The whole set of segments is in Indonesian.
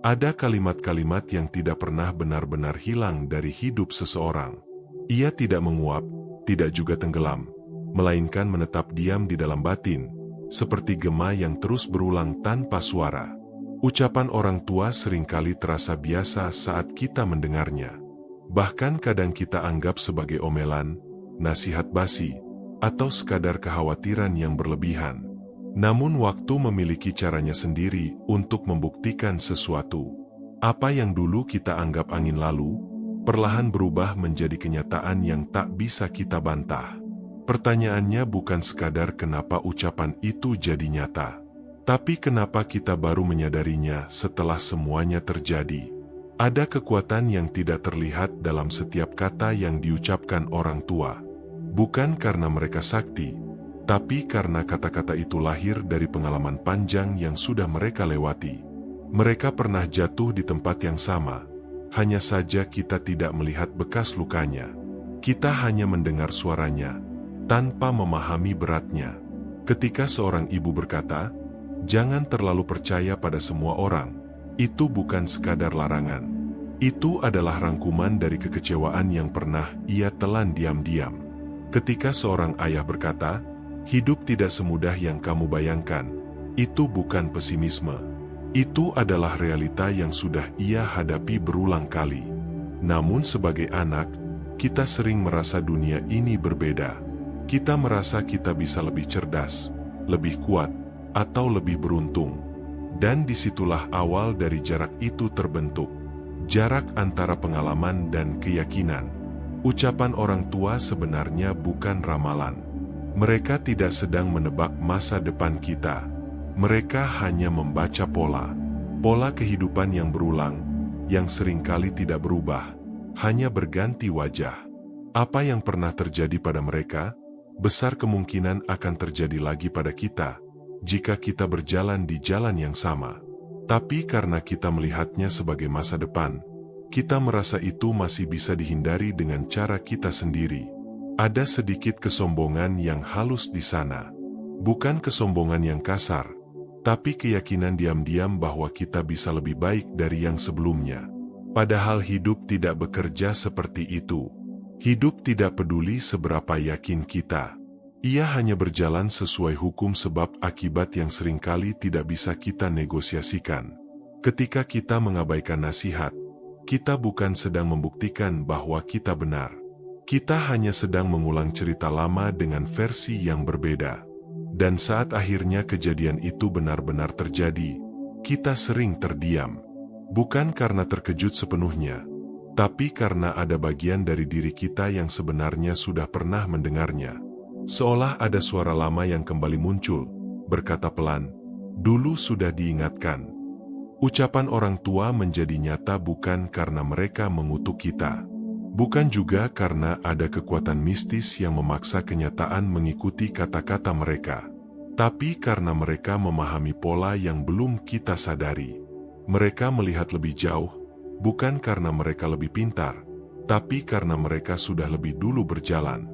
Ada kalimat-kalimat yang tidak pernah benar-benar hilang dari hidup seseorang. Ia tidak menguap, tidak juga tenggelam, melainkan menetap diam di dalam batin, seperti gema yang terus berulang tanpa suara. Ucapan orang tua seringkali terasa biasa saat kita mendengarnya. Bahkan kadang kita anggap sebagai omelan, nasihat basi, atau sekadar kekhawatiran yang berlebihan. Namun waktu memiliki caranya sendiri untuk membuktikan sesuatu. Apa yang dulu kita anggap angin lalu, perlahan berubah menjadi kenyataan yang tak bisa kita bantah. Pertanyaannya bukan sekadar kenapa ucapan itu jadi nyata, tapi kenapa kita baru menyadarinya setelah semuanya terjadi. Ada kekuatan yang tidak terlihat dalam setiap kata yang diucapkan orang tua. Bukan karena mereka sakti, tapi karena kata-kata itu lahir dari pengalaman panjang yang sudah mereka lewati. Mereka pernah jatuh di tempat yang sama, hanya saja kita tidak melihat bekas lukanya. Kita hanya mendengar suaranya, tanpa memahami beratnya. Ketika seorang ibu berkata, "Jangan terlalu percaya pada semua orang," itu bukan sekadar larangan. Itu adalah rangkuman dari kekecewaan yang pernah ia telan diam-diam. Ketika seorang ayah berkata, "Hidup tidak semudah yang kamu bayangkan," itu bukan pesimisme. Itu adalah realita yang sudah ia hadapi berulang kali. Namun sebagai anak, kita sering merasa dunia ini berbeda. Kita merasa kita bisa lebih cerdas, lebih kuat, atau lebih beruntung. Dan disitulah awal dari jarak itu terbentuk. Jarak antara pengalaman dan keyakinan. Ucapan orang tua sebenarnya bukan ramalan. Mereka tidak sedang menebak masa depan kita. Mereka hanya membaca pola kehidupan yang berulang, yang seringkali tidak berubah, hanya berganti wajah. Apa yang pernah terjadi pada mereka, besar kemungkinan akan terjadi lagi pada kita, jika kita berjalan di jalan yang sama. Tapi karena kita melihatnya sebagai masa depan, kita merasa itu masih bisa dihindari dengan cara kita sendiri. Ada sedikit kesombongan yang halus di sana. Bukan kesombongan yang kasar, tapi keyakinan diam-diam bahwa kita bisa lebih baik dari yang sebelumnya. Padahal hidup tidak bekerja seperti itu. Hidup tidak peduli seberapa yakin kita. Ia hanya berjalan sesuai hukum sebab akibat yang seringkali tidak bisa kita negosiasikan. Ketika kita mengabaikan nasihat, kita bukan sedang membuktikan bahwa kita benar. Kita hanya sedang mengulang cerita lama dengan versi yang berbeda. Dan saat akhirnya kejadian itu benar-benar terjadi, kita sering terdiam. Bukan karena terkejut sepenuhnya, tapi karena ada bagian dari diri kita yang sebenarnya sudah pernah mendengarnya. Seolah ada suara lama yang kembali muncul, berkata pelan, "Dulu sudah diingatkan." Ucapan orang tua menjadi nyata bukan karena mereka mengutuk kita. Bukan juga karena ada kekuatan mistis yang memaksa kenyataan mengikuti kata-kata mereka. Tapi karena mereka memahami pola yang belum kita sadari. Mereka melihat lebih jauh, bukan karena mereka lebih pintar, tapi karena mereka sudah lebih dulu berjalan.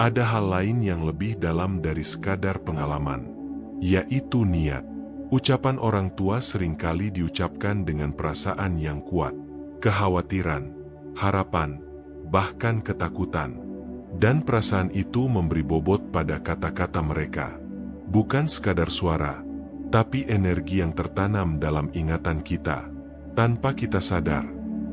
Ada hal lain yang lebih dalam dari sekadar pengalaman, yaitu niat. Ucapan orang tua seringkali diucapkan dengan perasaan yang kuat, kekhawatiran, harapan, bahkan ketakutan. Dan perasaan itu memberi bobot pada kata-kata mereka. Bukan sekadar suara, tapi energi yang tertanam dalam ingatan kita. Tanpa kita sadar,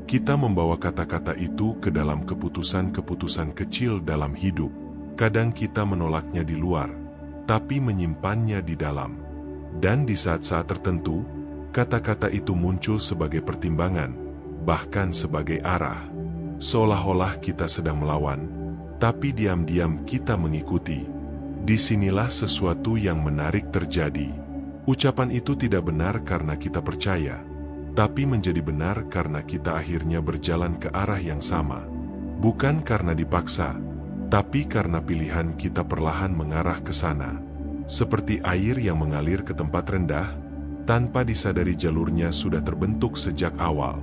kita membawa kata-kata itu ke dalam keputusan-keputusan kecil dalam hidup. Kadang kita menolaknya di luar, tapi menyimpannya di dalam. Dan di saat-saat tertentu, kata-kata itu muncul sebagai pertimbangan, bahkan sebagai arah. Seolah-olah kita sedang melawan, tapi diam-diam kita mengikuti. Disinilah sesuatu yang menarik terjadi. Ucapan itu tidak benar karena kita percaya, tapi menjadi benar karena kita akhirnya berjalan ke arah yang sama. Bukan karena dipaksa, tapi karena pilihan kita perlahan mengarah ke sana. Seperti air yang mengalir ke tempat rendah, tanpa disadari jalurnya sudah terbentuk sejak awal.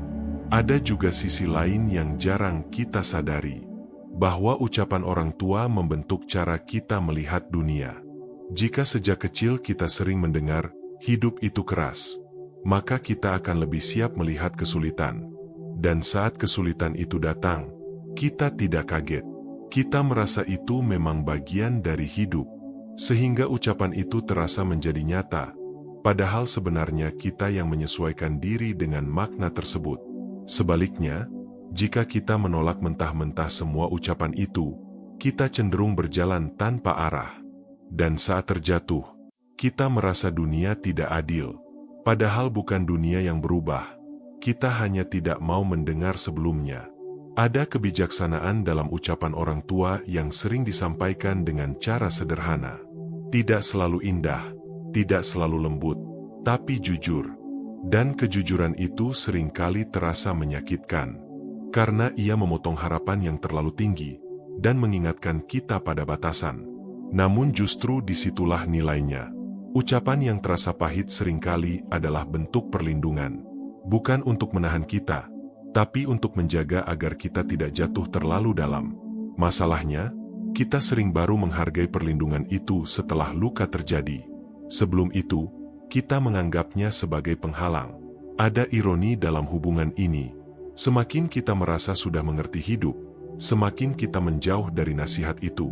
Ada juga sisi lain yang jarang kita sadari, bahwa ucapan orang tua membentuk cara kita melihat dunia. Jika sejak kecil kita sering mendengar, hidup itu keras, maka kita akan lebih siap melihat kesulitan. Dan saat kesulitan itu datang, kita tidak kaget. Kita merasa itu memang bagian dari hidup, sehingga ucapan itu terasa menjadi nyata. Padahal sebenarnya kita yang menyesuaikan diri dengan makna tersebut. Sebaliknya, jika kita menolak mentah-mentah semua ucapan itu, kita cenderung berjalan tanpa arah. Dan saat terjatuh, kita merasa dunia tidak adil. Padahal bukan dunia yang berubah. Kita hanya tidak mau mendengar sebelumnya. Ada kebijaksanaan dalam ucapan orang tua yang sering disampaikan dengan cara sederhana. Tidak selalu indah, tidak selalu lembut, tapi jujur. Dan kejujuran itu seringkali terasa menyakitkan. Karena ia memotong harapan yang terlalu tinggi dan mengingatkan kita pada batasan. Namun justru disitulah nilainya. Ucapan yang terasa pahit seringkali adalah bentuk perlindungan. Bukan untuk menahan kita, tapi untuk menjaga agar kita tidak jatuh terlalu dalam. Masalahnya, kita sering baru menghargai perlindungan itu setelah luka terjadi. Sebelum itu, kita menganggapnya sebagai penghalang. Ada ironi dalam hubungan ini. Semakin kita merasa sudah mengerti hidup, semakin kita menjauh dari nasihat itu.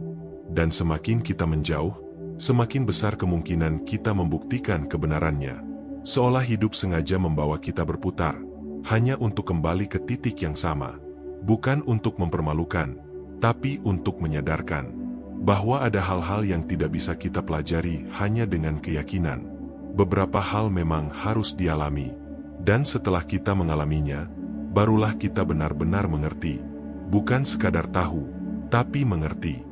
Dan semakin kita menjauh, semakin besar kemungkinan kita membuktikan kebenarannya. Seolah hidup sengaja membawa kita berputar, hanya untuk kembali ke titik yang sama. Bukan untuk mempermalukan, tapi untuk menyadarkan bahwa ada hal-hal yang tidak bisa kita pelajari hanya dengan keyakinan. Beberapa hal memang harus dialami, dan setelah kita mengalaminya, barulah kita benar-benar mengerti. Bukan sekadar tahu, tapi mengerti.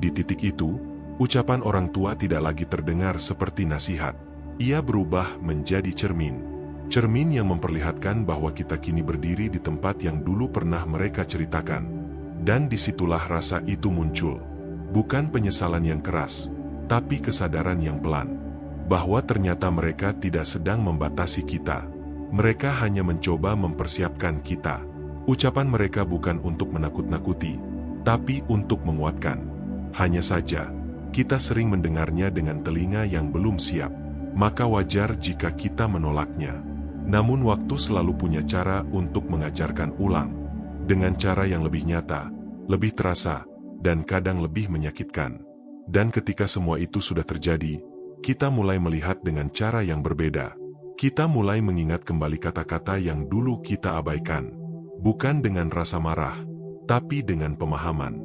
Di titik itu, ucapan orang tua tidak lagi terdengar seperti nasihat. Ia berubah menjadi cermin. Cermin yang memperlihatkan bahwa kita kini berdiri di tempat yang dulu pernah mereka ceritakan. Dan disitulah rasa itu muncul. Bukan penyesalan yang keras, tapi kesadaran yang pelan. Bahwa ternyata mereka tidak sedang membatasi kita. Mereka hanya mencoba mempersiapkan kita. Ucapan mereka bukan untuk menakut-nakuti, tapi untuk menguatkan. Hanya saja, kita sering mendengarnya dengan telinga yang belum siap. Maka wajar jika kita menolaknya. Namun waktu selalu punya cara untuk mengajarkan ulang. Dengan cara yang lebih nyata, lebih terasa, dan kadang lebih menyakitkan. Dan ketika semua itu sudah terjadi, kita mulai melihat dengan cara yang berbeda. Kita mulai mengingat kembali kata-kata yang dulu kita abaikan. Bukan dengan rasa marah, tapi dengan pemahaman.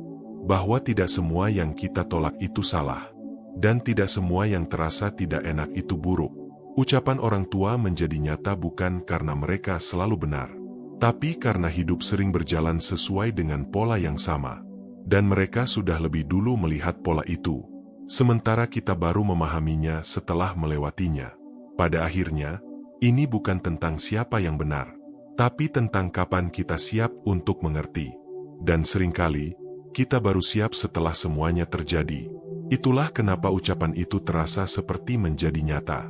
Bahwa tidak semua yang kita tolak itu salah. Dan tidak semua yang terasa tidak enak itu buruk. Ucapan orang tua menjadi nyata bukan karena mereka selalu benar, tapi karena hidup sering berjalan sesuai dengan pola yang sama. Dan mereka sudah lebih dulu melihat pola itu, sementara kita baru memahaminya setelah melewatinya. Pada akhirnya, ini bukan tentang siapa yang benar, tapi tentang kapan kita siap untuk mengerti. Dan seringkali, kita baru siap setelah semuanya terjadi. Itulah kenapa ucapan itu terasa seperti menjadi nyata.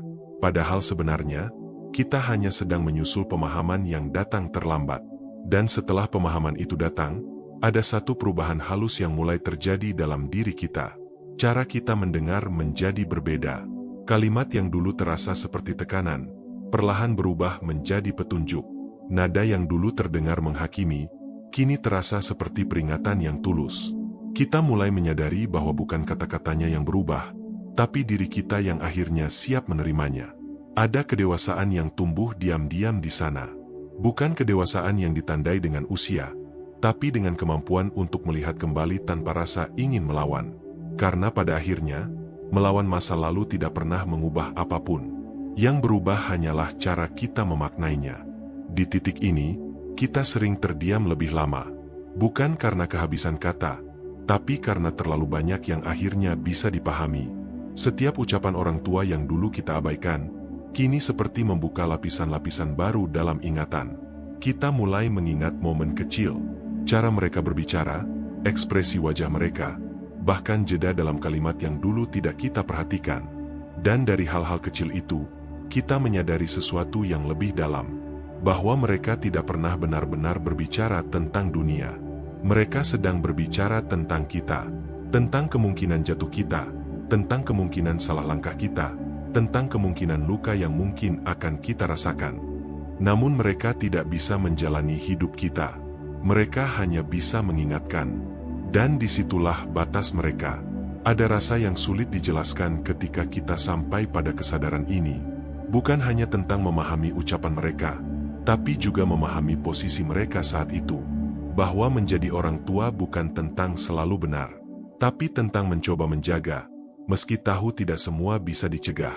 Padahal sebenarnya, kita hanya sedang menyusul pemahaman yang datang terlambat. Dan setelah pemahaman itu datang, ada satu perubahan halus yang mulai terjadi dalam diri kita. Cara kita mendengar menjadi berbeda. Kalimat yang dulu terasa seperti tekanan, perlahan berubah menjadi petunjuk. Nada yang dulu terdengar menghakimi, kini terasa seperti peringatan yang tulus. Kita mulai menyadari bahwa bukan kata-katanya yang berubah, tapi diri kita yang akhirnya siap menerimanya. Ada kedewasaan yang tumbuh diam-diam di sana. Bukan kedewasaan yang ditandai dengan usia, tapi dengan kemampuan untuk melihat kembali tanpa rasa ingin melawan. Karena pada akhirnya, melawan masa lalu tidak pernah mengubah apapun. Yang berubah hanyalah cara kita memaknainya. Di titik ini, kita sering terdiam lebih lama. Bukan karena kehabisan kata, tapi karena terlalu banyak yang akhirnya bisa dipahami. Setiap ucapan orang tua yang dulu kita abaikan, kini seperti membuka lapisan-lapisan baru dalam ingatan. Kita mulai mengingat momen kecil, cara mereka berbicara, ekspresi wajah mereka, bahkan jeda dalam kalimat yang dulu tidak kita perhatikan. Dan dari hal-hal kecil itu, kita menyadari sesuatu yang lebih dalam, bahwa mereka tidak pernah benar-benar berbicara tentang dunia. Mereka sedang berbicara tentang kita, tentang kemungkinan jatuh kita, tentang kemungkinan salah langkah kita, tentang kemungkinan luka yang mungkin akan kita rasakan. Namun mereka tidak bisa menjalani hidup kita. Mereka hanya bisa mengingatkan. Dan disitulah batas mereka. Ada rasa yang sulit dijelaskan ketika kita sampai pada kesadaran ini. Bukan hanya tentang memahami ucapan mereka, tapi juga memahami posisi mereka saat itu. Bahwa menjadi orang tua bukan tentang selalu benar, tapi tentang mencoba menjaga, meski tahu tidak semua bisa dicegah.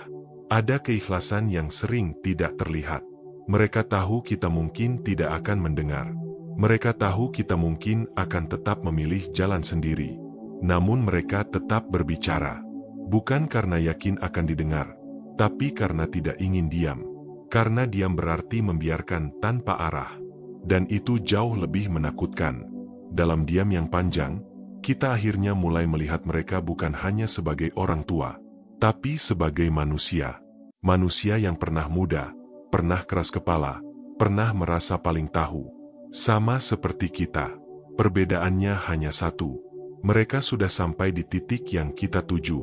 Ada keikhlasan yang sering tidak terlihat. Mereka tahu kita mungkin tidak akan mendengar. Mereka tahu kita mungkin akan tetap memilih jalan sendiri. Namun mereka tetap berbicara. Bukan karena yakin akan didengar, tapi karena tidak ingin diam. Karena diam berarti membiarkan tanpa arah. Dan itu jauh lebih menakutkan. Dalam diam yang panjang, kita akhirnya mulai melihat mereka bukan hanya sebagai orang tua, tapi sebagai manusia. Manusia yang pernah muda, pernah keras kepala, pernah merasa paling tahu. Sama seperti kita. Perbedaannya hanya satu. Mereka sudah sampai di titik yang kita tuju.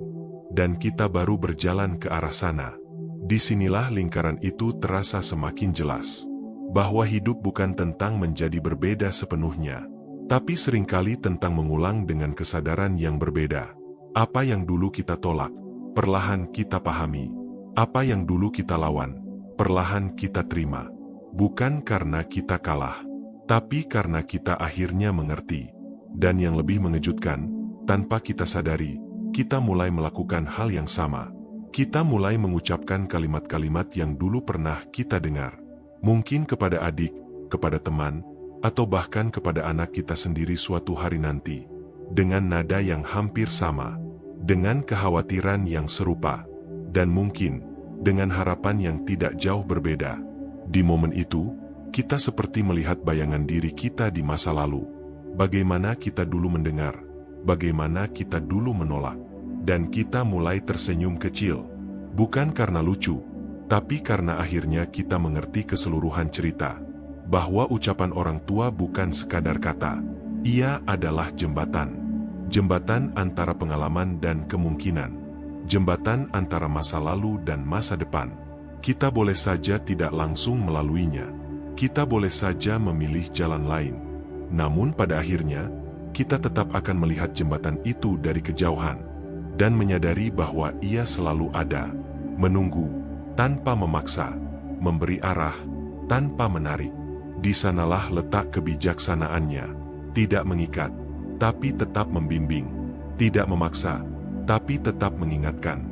Dan kita baru berjalan ke arah sana. Disinilah lingkaran itu terasa semakin jelas. Bahwa hidup bukan tentang menjadi berbeda sepenuhnya, tapi seringkali tentang mengulang dengan kesadaran yang berbeda. Apa yang dulu kita tolak, perlahan kita pahami. Apa yang dulu kita lawan, perlahan kita terima. Bukan karena kita kalah, tapi karena kita akhirnya mengerti. Dan yang lebih mengejutkan, tanpa kita sadari, kita mulai melakukan hal yang sama. Kita mulai mengucapkan kalimat-kalimat yang dulu pernah kita dengar. Mungkin kepada adik, kepada teman, atau bahkan kepada anak kita sendiri suatu hari nanti. Dengan nada yang hampir sama, dengan kekhawatiran yang serupa, dan mungkin dengan harapan yang tidak jauh berbeda. Di momen itu, kita seperti melihat bayangan diri kita di masa lalu. Bagaimana kita dulu mendengar, bagaimana kita dulu menolak, dan kita mulai tersenyum kecil. Bukan karena lucu, tapi karena akhirnya kita mengerti keseluruhan cerita. Bahwa ucapan orang tua bukan sekadar kata. Ia adalah jembatan. Jembatan antara pengalaman dan kemungkinan. Jembatan antara masa lalu dan masa depan. Kita boleh saja tidak langsung melaluinya. Kita boleh saja memilih jalan lain. Namun pada akhirnya, kita tetap akan melihat jembatan itu dari kejauhan. Dan menyadari bahwa ia selalu ada. Menunggu, tanpa memaksa. Memberi arah, tanpa menarik. Di sanalah letak kebijaksanaannya. Tidak mengikat, tapi tetap membimbing. Tidak memaksa, tapi tetap mengingatkan.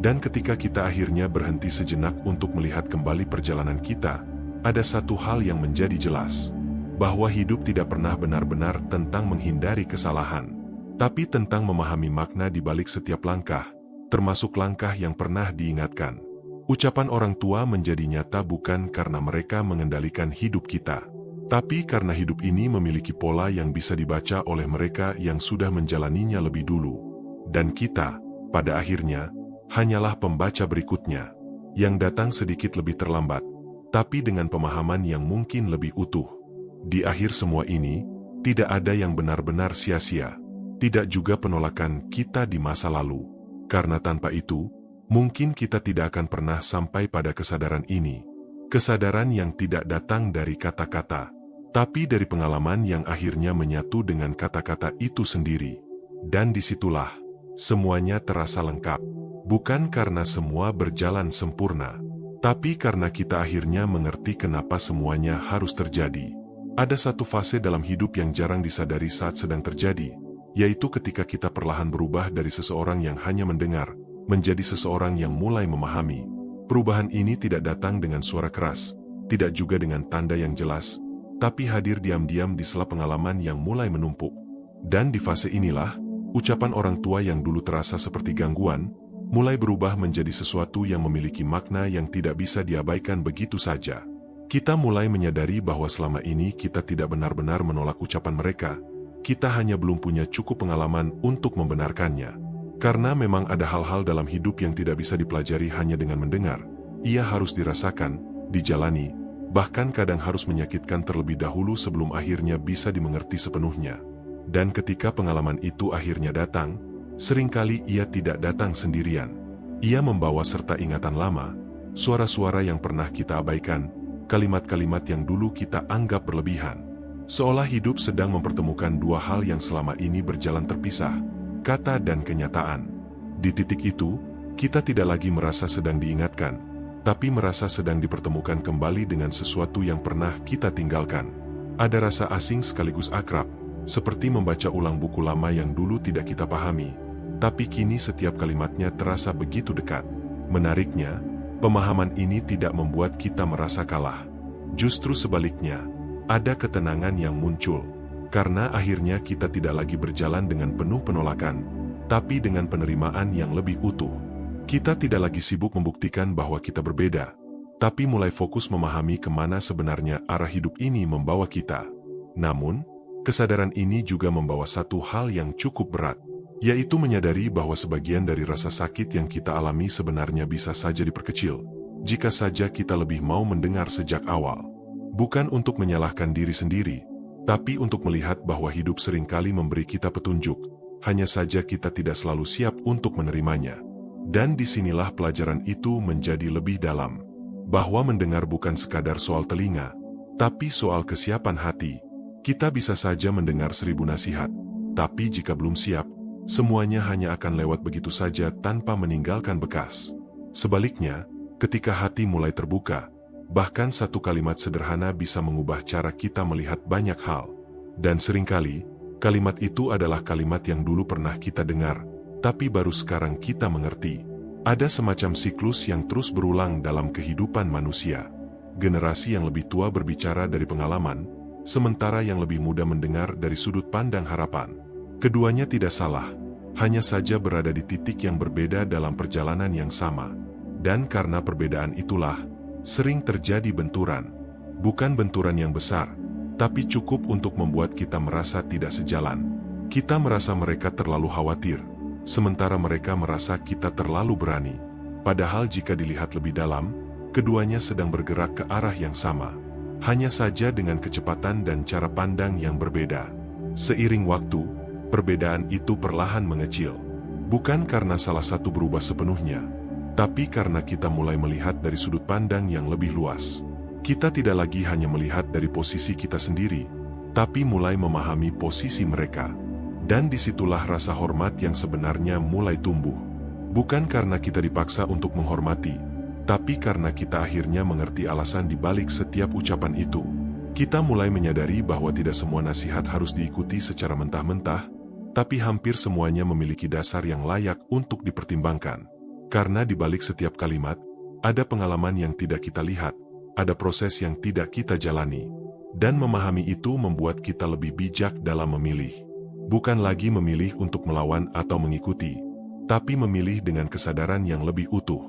Dan ketika kita akhirnya berhenti sejenak untuk melihat kembali perjalanan kita, ada satu hal yang menjadi jelas. Bahwa hidup tidak pernah benar-benar tentang menghindari kesalahan, tapi tentang memahami makna di balik setiap langkah, termasuk langkah yang pernah diingatkan. Ucapan orang tua menjadi nyata bukan karena mereka mengendalikan hidup kita, tapi karena hidup ini memiliki pola yang bisa dibaca oleh mereka yang sudah menjalaninya lebih dulu. Dan kita, pada akhirnya, hanyalah pembaca berikutnya, yang datang sedikit lebih terlambat, tapi dengan pemahaman yang mungkin lebih utuh. Di akhir semua ini, tidak ada yang benar-benar sia-sia, tidak juga penolakan kita di masa lalu. Karena tanpa itu, mungkin kita tidak akan pernah sampai pada kesadaran ini. Kesadaran yang tidak datang dari kata-kata, tapi dari pengalaman yang akhirnya menyatu dengan kata-kata itu sendiri. Dan disitulah, semuanya terasa lengkap. Bukan karena semua berjalan sempurna, tapi karena kita akhirnya mengerti kenapa semuanya harus terjadi. Ada satu fase dalam hidup yang jarang disadari saat sedang terjadi, yaitu ketika kita perlahan berubah dari seseorang yang hanya mendengar, menjadi seseorang yang mulai memahami. Perubahan ini tidak datang dengan suara keras, tidak juga dengan tanda yang jelas, tapi hadir diam-diam di sela pengalaman yang mulai menumpuk. Dan di fase inilah, ucapan orang tua yang dulu terasa seperti gangguan, mulai berubah menjadi sesuatu yang memiliki makna yang tidak bisa diabaikan begitu saja. Kita mulai menyadari bahwa selama ini kita tidak benar-benar menolak ucapan mereka, kita hanya belum punya cukup pengalaman untuk membenarkannya. Karena memang ada hal-hal dalam hidup yang tidak bisa dipelajari hanya dengan mendengar. Ia harus dirasakan, dijalani, bahkan kadang harus menyakitkan terlebih dahulu sebelum akhirnya bisa dimengerti sepenuhnya. Dan ketika pengalaman itu akhirnya datang, seringkali ia tidak datang sendirian. Ia membawa serta ingatan lama, suara-suara yang pernah kita abaikan, kalimat-kalimat yang dulu kita anggap berlebihan. Seolah hidup sedang mempertemukan dua hal yang selama ini berjalan terpisah, kata dan kenyataan. Di titik itu, kita tidak lagi merasa sedang diingatkan, tapi merasa sedang dipertemukan kembali dengan sesuatu yang pernah kita tinggalkan. Ada rasa asing sekaligus akrab, seperti membaca ulang buku lama yang dulu tidak kita pahami, tapi kini setiap kalimatnya terasa begitu dekat. Menariknya, pemahaman ini tidak membuat kita merasa kalah. Justru sebaliknya, ada ketenangan yang muncul, karena akhirnya kita tidak lagi berjalan dengan penuh penolakan, tapi dengan penerimaan yang lebih utuh. Kita tidak lagi sibuk membuktikan bahwa kita berbeda, tapi mulai fokus memahami kemana sebenarnya arah hidup ini membawa kita. Namun, kesadaran ini juga membawa satu hal yang cukup berat, yaitu menyadari bahwa sebagian dari rasa sakit yang kita alami sebenarnya bisa saja diperkecil, jika saja kita lebih mau mendengar sejak awal. Bukan untuk menyalahkan diri sendiri, tapi untuk melihat bahwa hidup seringkali memberi kita petunjuk, hanya saja kita tidak selalu siap untuk menerimanya. Dan disinilah pelajaran itu menjadi lebih dalam, bahwa mendengar bukan sekadar soal telinga, tapi soal kesiapan hati. Kita bisa saja mendengar 1000 nasihat, tapi jika belum siap, semuanya hanya akan lewat begitu saja tanpa meninggalkan bekas. Sebaliknya, ketika hati mulai terbuka, bahkan satu kalimat sederhana bisa mengubah cara kita melihat banyak hal. Dan seringkali, kalimat itu adalah kalimat yang dulu pernah kita dengar, tapi baru sekarang kita mengerti. Ada semacam siklus yang terus berulang dalam kehidupan manusia. Generasi yang lebih tua berbicara dari pengalaman, sementara yang lebih muda mendengar dari sudut pandang harapan. Keduanya tidak salah, hanya saja berada di titik yang berbeda dalam perjalanan yang sama. Dan karena perbedaan itulah, sering terjadi benturan. Bukan benturan yang besar, tapi cukup untuk membuat kita merasa tidak sejalan. Kita merasa mereka terlalu khawatir, sementara mereka merasa kita terlalu berani. Padahal jika dilihat lebih dalam, keduanya sedang bergerak ke arah yang sama. Hanya saja dengan kecepatan dan cara pandang yang berbeda. Seiring waktu, perbedaan itu perlahan mengecil. Bukan karena salah satu berubah sepenuhnya, tapi karena kita mulai melihat dari sudut pandang yang lebih luas. Kita tidak lagi hanya melihat dari posisi kita sendiri, tapi mulai memahami posisi mereka. Dan disitulah rasa hormat yang sebenarnya mulai tumbuh. Bukan karena kita dipaksa untuk menghormati, tapi karena kita akhirnya mengerti alasan di balik setiap ucapan itu. Kita mulai menyadari bahwa tidak semua nasihat harus diikuti secara mentah-mentah, tapi hampir semuanya memiliki dasar yang layak untuk dipertimbangkan. Karena di balik setiap kalimat, ada pengalaman yang tidak kita lihat, ada proses yang tidak kita jalani. Dan memahami itu membuat kita lebih bijak dalam memilih. Bukan lagi memilih untuk melawan atau mengikuti, tapi memilih dengan kesadaran yang lebih utuh.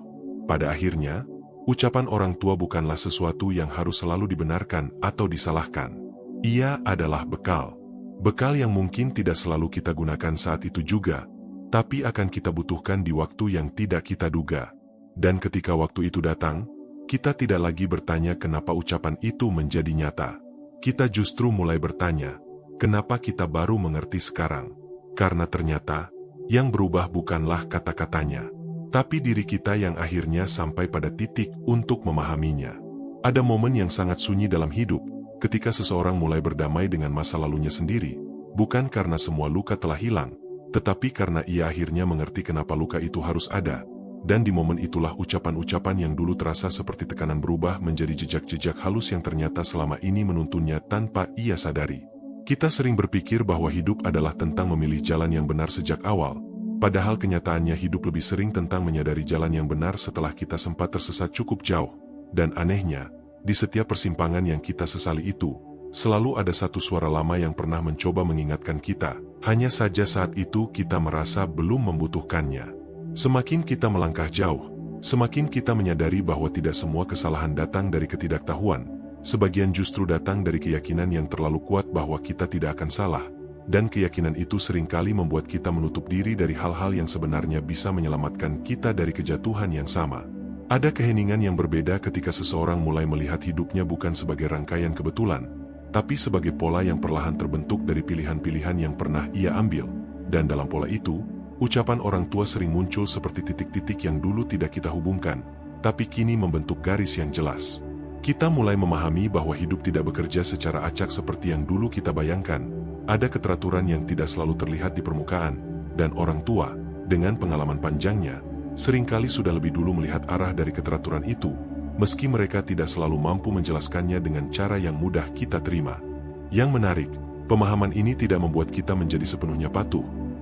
Pada akhirnya, ucapan orang tua bukanlah sesuatu yang harus selalu dibenarkan atau disalahkan. Ia adalah bekal. Bekal yang mungkin tidak selalu kita gunakan saat itu juga, tapi akan kita butuhkan di waktu yang tidak kita duga. Dan ketika waktu itu datang, kita tidak lagi bertanya kenapa ucapan itu menjadi nyata. Kita justru mulai bertanya, kenapa kita baru mengerti sekarang? Karena ternyata, yang berubah bukanlah kata-katanya, tapi diri kita yang akhirnya sampai pada titik untuk memahaminya. Ada momen yang sangat sunyi dalam hidup, ketika seseorang mulai berdamai dengan masa lalunya sendiri, bukan karena semua luka telah hilang, tetapi karena ia akhirnya mengerti kenapa luka itu harus ada. Dan di momen itulah ucapan-ucapan yang dulu terasa seperti tekanan berubah menjadi jejak-jejak halus yang ternyata selama ini menuntunnya tanpa ia sadari. Kita sering berpikir bahwa hidup adalah tentang memilih jalan yang benar sejak awal, padahal kenyataannya hidup lebih sering tentang menyadari jalan yang benar setelah kita sempat tersesat cukup jauh. Dan anehnya, di setiap persimpangan yang kita sesali itu, selalu ada satu suara lama yang pernah mencoba mengingatkan kita, hanya saja saat itu kita merasa belum membutuhkannya. Semakin kita melangkah jauh, semakin kita menyadari bahwa tidak semua kesalahan datang dari ketidaktahuan, sebagian justru datang dari keyakinan yang terlalu kuat bahwa kita tidak akan salah, dan keyakinan itu seringkali membuat kita menutup diri dari hal-hal yang sebenarnya bisa menyelamatkan kita dari kejatuhan yang sama. Ada keheningan yang berbeda ketika seseorang mulai melihat hidupnya bukan sebagai rangkaian kebetulan, tapi sebagai pola yang perlahan terbentuk dari pilihan-pilihan yang pernah ia ambil. Dan dalam pola itu, Ucapan orang tua sering muncul seperti titik-titik yang dulu tidak kita hubungkan, tapi kini membentuk garis yang jelas. Kita mulai memahami bahwa hidup tidak bekerja secara acak seperti yang dulu kita bayangkan. Ada keteraturan yang tidak selalu terlihat di permukaan, dan orang tua, dengan pengalaman panjangnya, seringkali sudah lebih dulu melihat arah dari keteraturan itu, meski mereka tidak selalu mampu menjelaskannya dengan cara yang mudah kita terima. Yang menarik, pemahaman ini tidak membuat kita menjadi sepenuhnya patuh.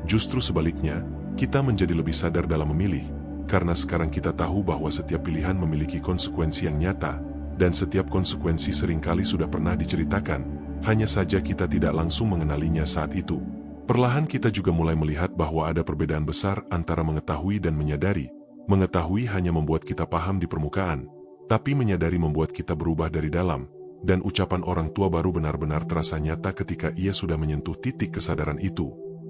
Justru sebaliknya, kita menjadi lebih sadar dalam memilih, karena sekarang kita tahu bahwa setiap pilihan memiliki konsekuensi yang nyata, dan setiap konsekuensi seringkali sudah pernah diceritakan, hanya saja kita tidak langsung mengenalinya saat itu. Perlahan kita juga mulai melihat bahwa ada perbedaan besar antara mengetahui dan menyadari. Mengetahui hanya membuat kita paham di permukaan, tapi menyadari membuat kita berubah dari dalam, dan ucapan orang tua baru benar-benar terasa nyata ketika ia sudah menyentuh titik kesadaran itu.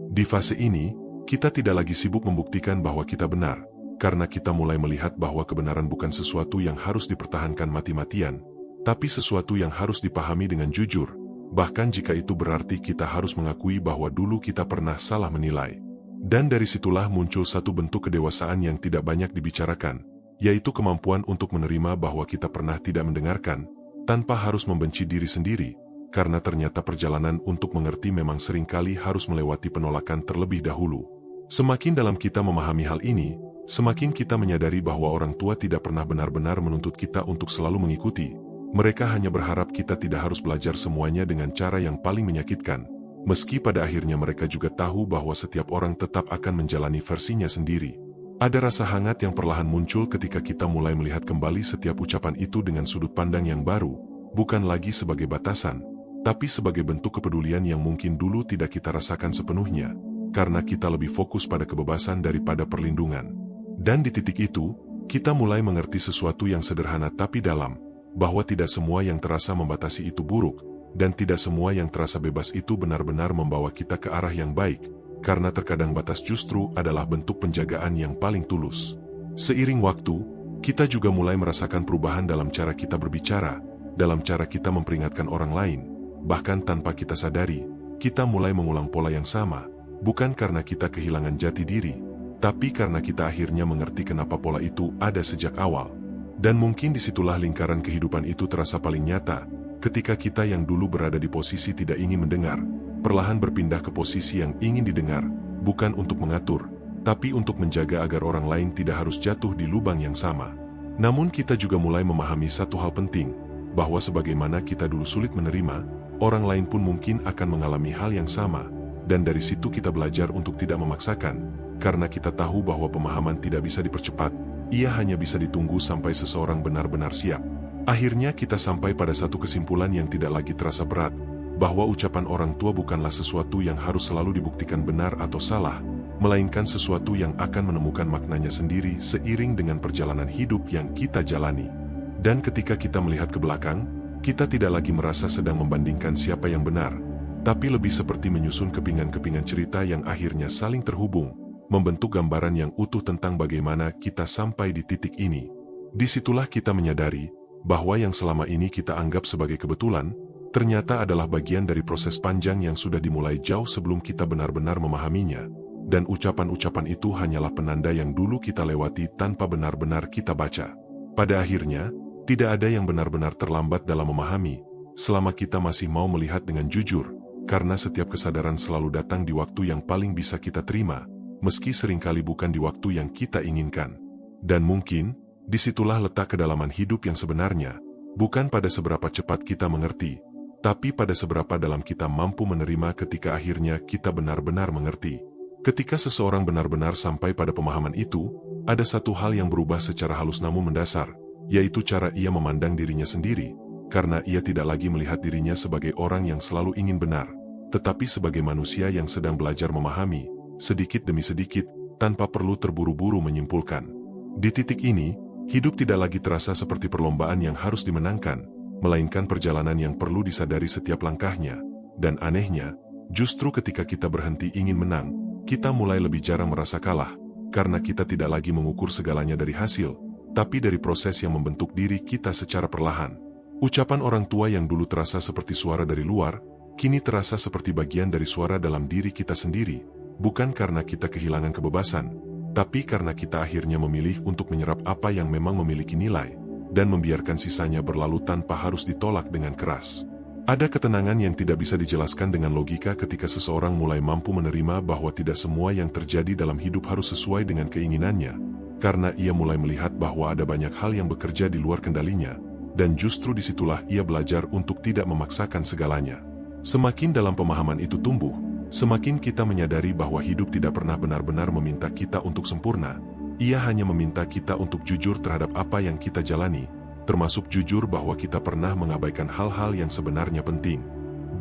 Di fase ini, kita tidak lagi sibuk membuktikan bahwa kita benar, karena kita mulai melihat bahwa kebenaran bukan sesuatu yang harus dipertahankan mati-matian, tapi sesuatu yang harus dipahami dengan jujur, bahkan jika itu berarti kita harus mengakui bahwa dulu kita pernah salah menilai. Dan dari situlah muncul satu bentuk kedewasaan yang tidak banyak dibicarakan, yaitu kemampuan untuk menerima bahwa kita pernah tidak mendengarkan, tanpa harus membenci diri sendiri, karena ternyata perjalanan untuk mengerti memang seringkali harus melewati penolakan terlebih dahulu. Semakin dalam kita memahami hal ini, semakin kita menyadari bahwa orang tua tidak pernah benar-benar menuntut kita untuk selalu mengikuti. Mereka hanya berharap kita tidak harus belajar semuanya dengan cara yang paling menyakitkan, meski pada akhirnya mereka juga tahu bahwa setiap orang tetap akan menjalani versinya sendiri. Ada rasa hangat yang perlahan muncul ketika kita mulai melihat kembali setiap ucapan itu dengan sudut pandang yang baru, bukan lagi sebagai batasan, tapi sebagai bentuk kepedulian yang mungkin dulu tidak kita rasakan sepenuhnya, karena kita lebih fokus pada kebebasan daripada perlindungan. Dan di titik itu, kita mulai mengerti sesuatu yang sederhana tapi dalam, bahwa tidak semua yang terasa membatasi itu buruk, dan tidak semua yang terasa bebas itu benar-benar membawa kita ke arah yang baik, karena terkadang batas justru adalah bentuk penjagaan yang paling tulus. Seiring waktu, kita juga mulai merasakan perubahan dalam cara kita berbicara, dalam cara kita memperingatkan orang lain. Bahkan tanpa kita sadari, kita mulai mengulang pola yang sama, bukan karena kita kehilangan jati diri, tapi karena kita akhirnya mengerti kenapa pola itu ada sejak awal. Dan mungkin disitulah lingkaran kehidupan itu terasa paling nyata, ketika kita yang dulu berada di posisi tidak ingin mendengar, perlahan berpindah ke posisi yang ingin didengar, bukan untuk mengatur, tapi untuk menjaga agar orang lain tidak harus jatuh di lubang yang sama. Namun kita juga mulai memahami satu hal penting, bahwa sebagaimana kita dulu sulit menerima, orang lain pun mungkin akan mengalami hal yang sama, dan dari situ kita belajar untuk tidak memaksakan, karena kita tahu bahwa pemahaman tidak bisa dipercepat, ia hanya bisa ditunggu sampai seseorang benar-benar siap. Akhirnya kita sampai pada satu kesimpulan yang tidak lagi terasa berat, bahwa ucapan orang tua bukanlah sesuatu yang harus selalu dibuktikan benar atau salah, melainkan sesuatu yang akan menemukan maknanya sendiri seiring dengan perjalanan hidup yang kita jalani. Dan ketika kita melihat ke belakang, kita tidak lagi merasa sedang membandingkan siapa yang benar, tapi lebih seperti menyusun kepingan-kepingan cerita yang akhirnya saling terhubung, membentuk gambaran yang utuh tentang bagaimana kita sampai di titik ini. Disitulah kita menyadari bahwa yang selama ini kita anggap sebagai kebetulan, ternyata adalah bagian dari proses panjang yang sudah dimulai jauh sebelum kita benar-benar memahaminya, dan ucapan-ucapan itu hanyalah penanda yang dulu kita lewati tanpa benar-benar kita baca. Pada akhirnya, tidak ada yang benar-benar terlambat dalam memahami, selama kita masih mau melihat dengan jujur, karena setiap kesadaran selalu datang di waktu yang paling bisa kita terima, meski seringkali bukan di waktu yang kita inginkan. Dan mungkin, disitulah letak kedalaman hidup yang sebenarnya, bukan pada seberapa cepat kita mengerti, tapi pada seberapa dalam kita mampu menerima ketika akhirnya kita benar-benar mengerti. Ketika seseorang benar-benar sampai pada pemahaman itu, ada satu hal yang berubah secara halus namun mendasar, yaitu cara ia memandang dirinya sendiri, karena ia tidak lagi melihat dirinya sebagai orang yang selalu ingin benar, tetapi sebagai manusia yang sedang belajar memahami, sedikit demi sedikit, tanpa perlu terburu-buru menyimpulkan. Di titik ini, hidup tidak lagi terasa seperti perlombaan yang harus dimenangkan, melainkan perjalanan yang perlu disadari setiap langkahnya. Dan anehnya, justru ketika kita berhenti ingin menang, kita mulai lebih jarang merasa kalah, karena kita tidak lagi mengukur segalanya dari hasil, tapi dari proses yang membentuk diri kita secara perlahan. Ucapan orang tua yang dulu terasa seperti suara dari luar, kini terasa seperti bagian dari suara dalam diri kita sendiri, bukan karena kita kehilangan kebebasan, tapi karena kita akhirnya memilih untuk menyerap apa yang memang memiliki nilai, dan membiarkan sisanya berlalu tanpa harus ditolak dengan keras. Ada ketenangan yang tidak bisa dijelaskan dengan logika ketika seseorang mulai mampu menerima bahwa tidak semua yang terjadi dalam hidup harus sesuai dengan keinginannya, karena ia mulai melihat bahwa ada banyak hal yang bekerja di luar kendalinya, dan justru disitulah ia belajar untuk tidak memaksakan segalanya. Semakin dalam pemahaman itu tumbuh, semakin kita menyadari bahwa hidup tidak pernah benar-benar meminta kita untuk sempurna, ia hanya meminta kita untuk jujur terhadap apa yang kita jalani, termasuk jujur bahwa kita pernah mengabaikan hal-hal yang sebenarnya penting.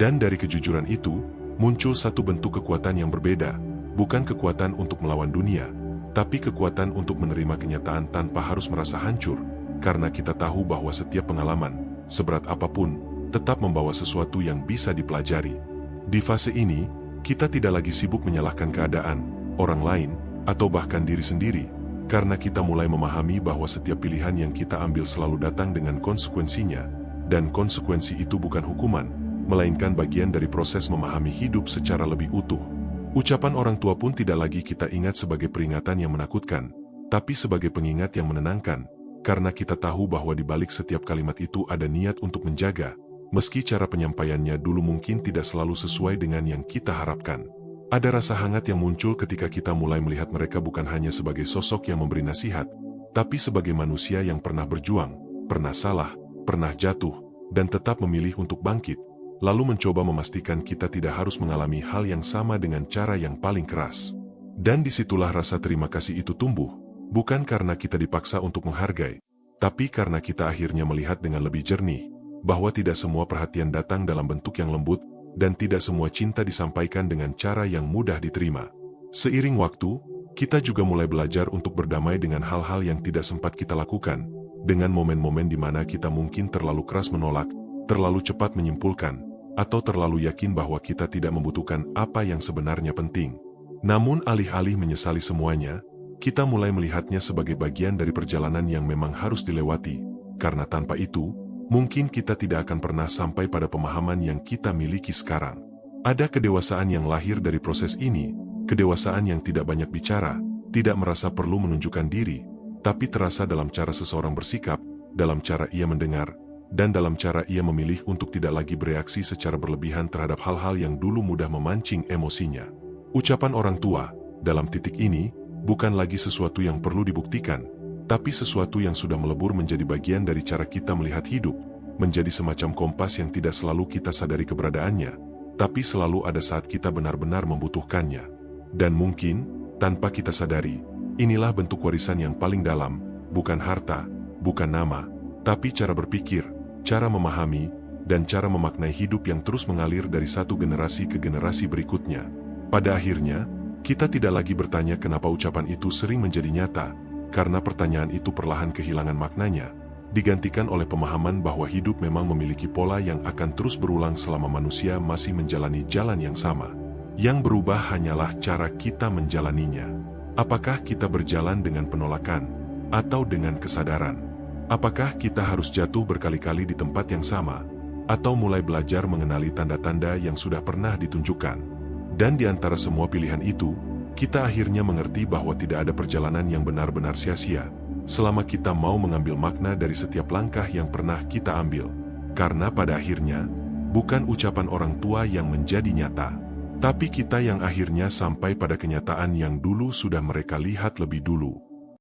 Dan dari kejujuran itu, muncul satu bentuk kekuatan yang berbeda, bukan kekuatan untuk melawan dunia, tapi kekuatan untuk menerima kenyataan tanpa harus merasa hancur, karena kita tahu bahwa setiap pengalaman, seberat apapun, tetap membawa sesuatu yang bisa dipelajari. Di fase ini, kita tidak lagi sibuk menyalahkan keadaan, orang lain, atau bahkan diri sendiri, karena kita mulai memahami bahwa setiap pilihan yang kita ambil selalu datang dengan konsekuensinya, dan konsekuensi itu bukan hukuman, melainkan bagian dari proses memahami hidup secara lebih utuh. Ucapan orang tua pun tidak lagi kita ingat sebagai peringatan yang menakutkan, tapi sebagai pengingat yang menenangkan, karena kita tahu bahwa di balik setiap kalimat itu ada niat untuk menjaga, meski cara penyampaiannya dulu mungkin tidak selalu sesuai dengan yang kita harapkan. Ada rasa hangat yang muncul ketika kita mulai melihat mereka bukan hanya sebagai sosok yang memberi nasihat, tapi sebagai manusia yang pernah berjuang, pernah salah, pernah jatuh, dan tetap memilih untuk bangkit, lalu mencoba memastikan kita tidak harus mengalami hal yang sama dengan cara yang paling keras. Dan disitulah rasa terima kasih itu tumbuh, bukan karena kita dipaksa untuk menghargai, tapi karena kita akhirnya melihat dengan lebih jernih, bahwa tidak semua perhatian datang dalam bentuk yang lembut, dan tidak semua cinta disampaikan dengan cara yang mudah diterima. Seiring waktu, kita juga mulai belajar untuk berdamai dengan hal-hal yang tidak sempat kita lakukan, dengan momen-momen di mana kita mungkin terlalu keras menolak, terlalu cepat menyimpulkan, atau terlalu yakin bahwa kita tidak membutuhkan apa yang sebenarnya penting. Namun alih-alih menyesali semuanya, kita mulai melihatnya sebagai bagian dari perjalanan yang memang harus dilewati, karena tanpa itu, mungkin kita tidak akan pernah sampai pada pemahaman yang kita miliki sekarang. Ada kedewasaan yang lahir dari proses ini, kedewasaan yang tidak banyak bicara, tidak merasa perlu menunjukkan diri, tapi terasa dalam cara seseorang bersikap, dalam cara ia mendengar, dan dalam cara ia memilih untuk tidak lagi bereaksi secara berlebihan terhadap hal-hal yang dulu mudah memancing emosinya. Ucapan orang tua, dalam titik ini, bukan lagi sesuatu yang perlu dibuktikan, tapi sesuatu yang sudah melebur menjadi bagian dari cara kita melihat hidup, menjadi semacam kompas yang tidak selalu kita sadari keberadaannya, tapi selalu ada saat kita benar-benar membutuhkannya. Dan mungkin, tanpa kita sadari, inilah bentuk warisan yang paling dalam, bukan harta, bukan nama, tapi cara berpikir, cara memahami, dan cara memaknai hidup yang terus mengalir dari satu generasi ke generasi berikutnya. Pada akhirnya, kita tidak lagi bertanya kenapa ucapan itu sering menjadi nyata, karena pertanyaan itu perlahan kehilangan maknanya, digantikan oleh pemahaman bahwa hidup memang memiliki pola yang akan terus berulang selama manusia masih menjalani jalan yang sama. Yang berubah hanyalah cara kita menjalaninya. Apakah kita berjalan dengan penolakan, atau dengan kesadaran? Apakah kita harus jatuh berkali-kali di tempat yang sama, atau mulai belajar mengenali tanda-tanda yang sudah pernah ditunjukkan? Dan di antara semua pilihan itu, kita akhirnya mengerti bahwa tidak ada perjalanan yang benar-benar sia-sia, selama kita mau mengambil makna dari setiap langkah yang pernah kita ambil. Karena pada akhirnya, bukan ucapan orang tua yang menjadi nyata, tapi kita yang akhirnya sampai pada kenyataan yang dulu sudah mereka lihat lebih dulu.